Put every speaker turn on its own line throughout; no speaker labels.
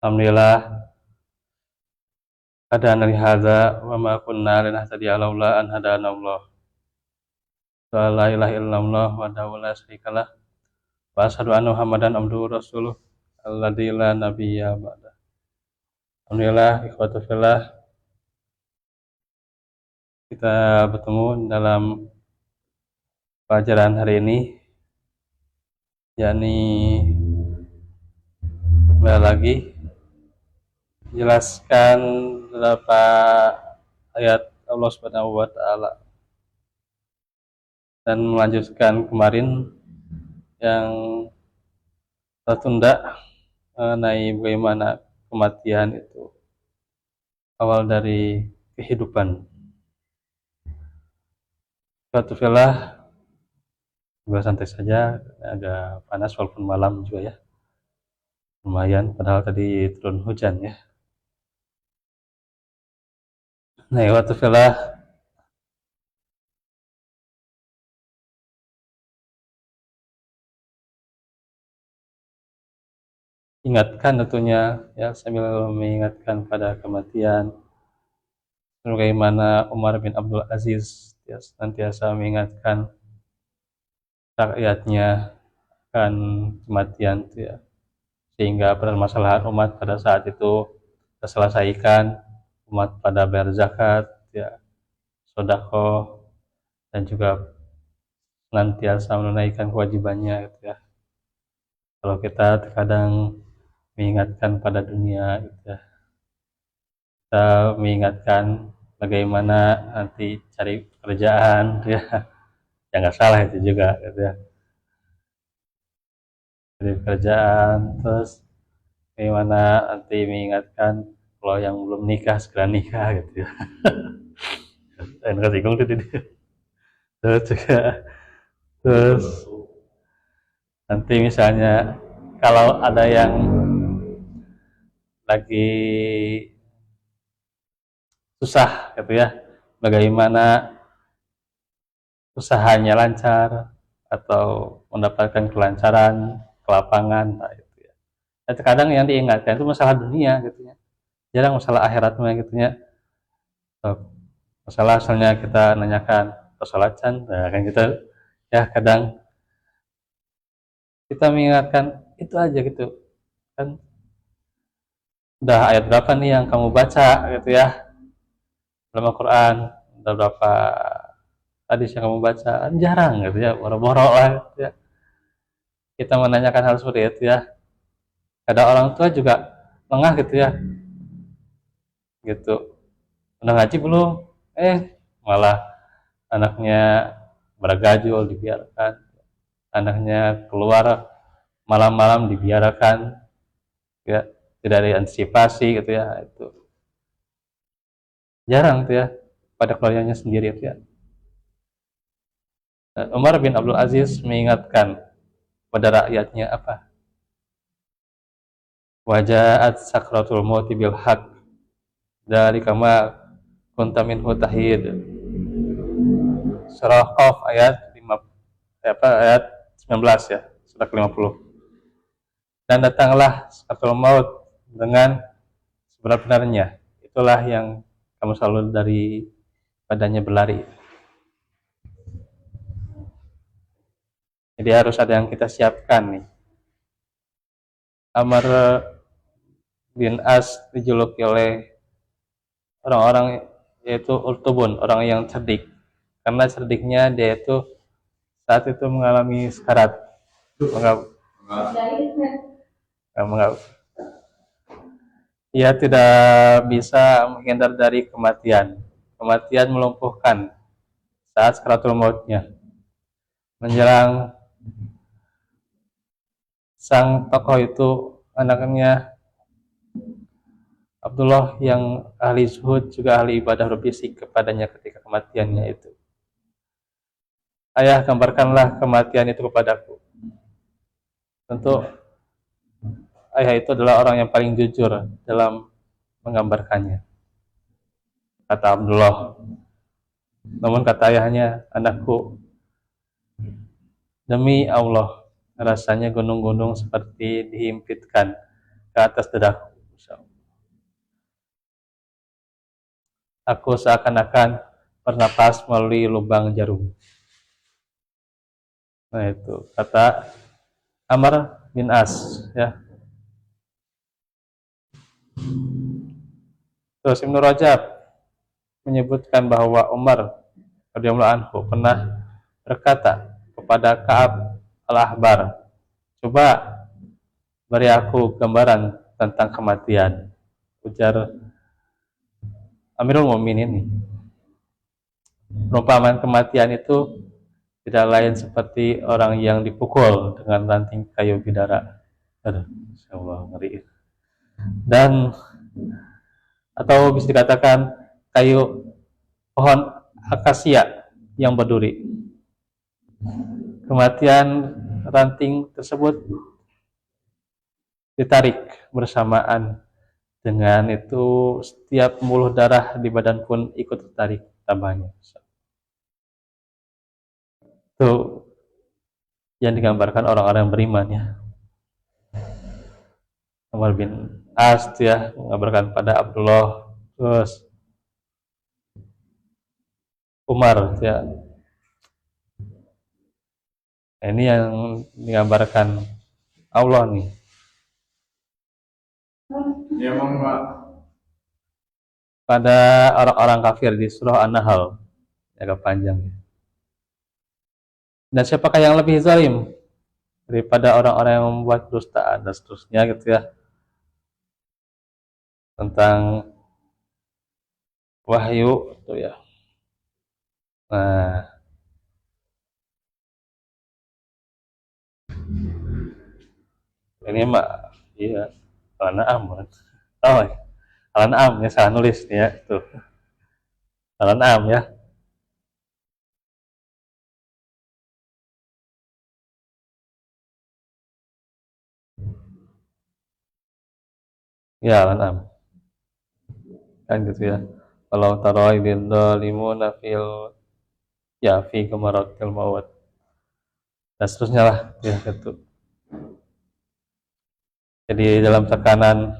Alhamdulillah hadana li hadza wa ma kunna linahtadiya laula an hadana Allah. La ilaha illallah wahdahu la syarikalah wa asyhadu anna Muhammadan abduhu rasuluh alladzi la nabiyya ba'da. Alhamdulillah ikhwatu fillah, kita bertemu dalam pelajaran hari ini, yakni kembali lagi jelaskan beberapa ayat Allah Subhanahu wa taala dan melanjutkan kemarin yang tertunda mengenai bagaimana kematian itu awal dari kehidupan. Suatu filah santai saja, agak panas walaupun malam juga ya, lumayan, padahal tadi turun hujan ya. Nah, suatu filah ingatkan tentunya ya, sambil mengingatkan pada kematian, bagaimana Umar bin Abdul Aziz ya, senantiasa mengingatkan rakyatnya akan kematian ya, sehingga permasalahan umat pada saat itu terselesaikan, umat pada bayar zakat ya, sedekah, dan juga senantiasa menunaikan kewajibannya gitu ya. Kalau kita terkadang mengingatkan pada dunia gitu ya, kita mengingatkan bagaimana nanti cari pekerjaan ya, ya nggak salah itu juga gitu ya, cari pekerjaan, terus bagaimana nanti mengingatkan kalau yang belum nikah segera nikah gitu ya. Dan kesinggung tuh dia. Terus juga, terus nanti misalnya kalau ada yang lagi susah gitu ya, bagaimana usahanya lancar atau mendapatkan kelancaran ke lapangan, nah, gitu ya. Dan terkadang yang diingatkan itu masalah dunia gitu ya, jarang masalah akhiratnya gitu ya. Masalah asalnya kita nanyakan persolatan, nah kan kita ya kadang kita mengingatkan itu aja gitu kan, udah ayat berapa nih yang kamu baca gitu ya dalam Al-Quran, udah berapa hadis yang kamu baca, kan jarang gitu ya, boro-boro lah gitu ya kita menanyakan hal seperti itu ya. Ada orang tua juga lengah gitu ya, gitu, udah ngaji belum, malah anaknya bergajul dibiarkan, anaknya keluar malam-malam dibiarkan ya, tidak ada antisipasi gitu ya. Itu jarang tuh ya pada keluarganya sendiri itu ya. Umar bin Abdul Aziz mengingatkan pada rakyatnya apa? Wajahat sakratul maut bil haq dari kama kunta minhu tahid. Surah Qaf ayat 5, ayat 19 ya, surah ke-50. Dan datanglah sakratul maut dengan sebenar-benarnya. Itulah yang kamu selalu dari padanya berlari. Jadi harus ada yang kita siapkan nih. Amr bin As dijuluki oleh orang-orang yaitu Urtubun, orang yang cerdik. Karena cerdiknya dia itu saat itu mengalami sekarat. Ia tidak bisa menghindar dari kematian. Kematian melumpuhkan saat sakaratul mautnya. Menjelang sang tokoh itu, anaknya Abdullah yang ahli zuhud juga ahli ibadah berbisik kepadanya ketika kematiannya itu. Ayah, gambarkanlah kematian itu kepadaku. Tentu ayah itu adalah orang yang paling jujur dalam menggambarkannya, kata Abdullah. Namun kata ayahnya, anakku, demi Allah, rasanya gunung-gunung seperti dihimpitkan ke atas dadaku. Aku seakan-akan bernapas melalui lubang jarum. Nah itu kata Amr bin As ya. Terus Ibnu Rajab menyebutkan bahwa Umar radhiyallahu anhu pernah berkata kepada Ka'ab al-Ahbar, "Coba beri aku gambaran tentang kematian." Ujar Amirul Mukminin ini, perumpamaan kematian itu tidak lain seperti orang yang dipukul dengan ranting kayu bidara. Aduh, insyaallah ngeri. Dan atau bisa dikatakan kayu pohon akasia yang berduri. Kematian ranting tersebut ditarik bersamaan dengan itu, setiap pembuluh darah di badan pun ikut tertarik tambahnya. Itu yang digambarkan orang-orang yang beriman ya. Umar bin As ya mengabarkan pada Abdullah, terus Umar ya. Ini yang digambarkan Allah nih. Ya, pada orang-orang kafir di surah An-Nahl, agak panjang. Dan siapakah yang lebih zalim daripada orang-orang yang membuat kedustaan dan seterusnya gitu ya, tentang wahyu itu ya. Nah, ini mah iya Al-An'am kan. Oh, Al-An'am ya, salah nulis ya itu. Al-An'am ya. Ya, Al-An'am. Kan gitu ya. Kalau tarai bil zalimuna fil ya fi kamaratil maut. Dan seterusnya lah ya gitu. Jadi dalam tekanan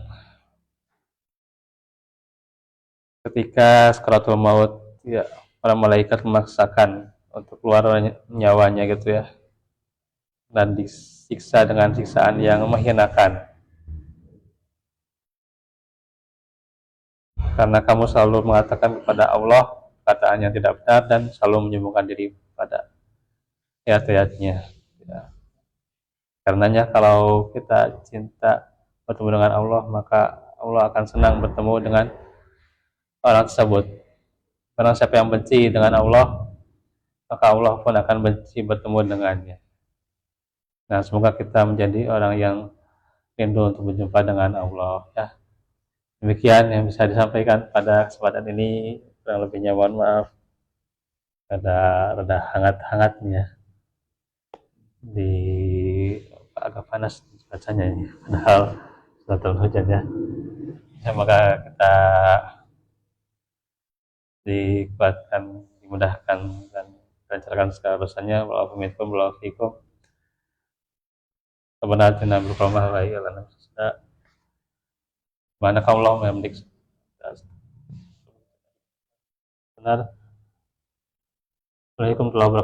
ketika sakaratul maut ya, para malaikat memaksakan untuk keluar nyawanya gitu ya, dan disiksa dengan siksaan yang menghinakan karena kamu selalu mengatakan kepada Allah perkataan yang tidak benar dan selalu menyembuhkan diri pada ayat-ayatnya ya. Karenanya kalau kita cinta bertemu dengan Allah, maka Allah akan senang bertemu dengan orang tersebut. Karena siapa yang benci dengan Allah, maka Allah pun akan benci bertemu dengannya. Nah, semoga kita menjadi orang yang rindu untuk berjumpa dengan Allah ya. Demikian yang bisa disampaikan pada kesempatan ini, kurang lebihnya mohon maaf. Ada rada hangat-hangatnya di agak panas bacanya ini, padahal sudah turun hujan ya. Semoga kita dikuatkan, dimudahkan dan dilancarkan segala urusannya. Walaupun minkum, walaupun fikum. Sebenarnya berpromah lagi dalam sudah. Mana kaulah memdik benar. Assalamualaikum warahmatullahi wabarakatuh.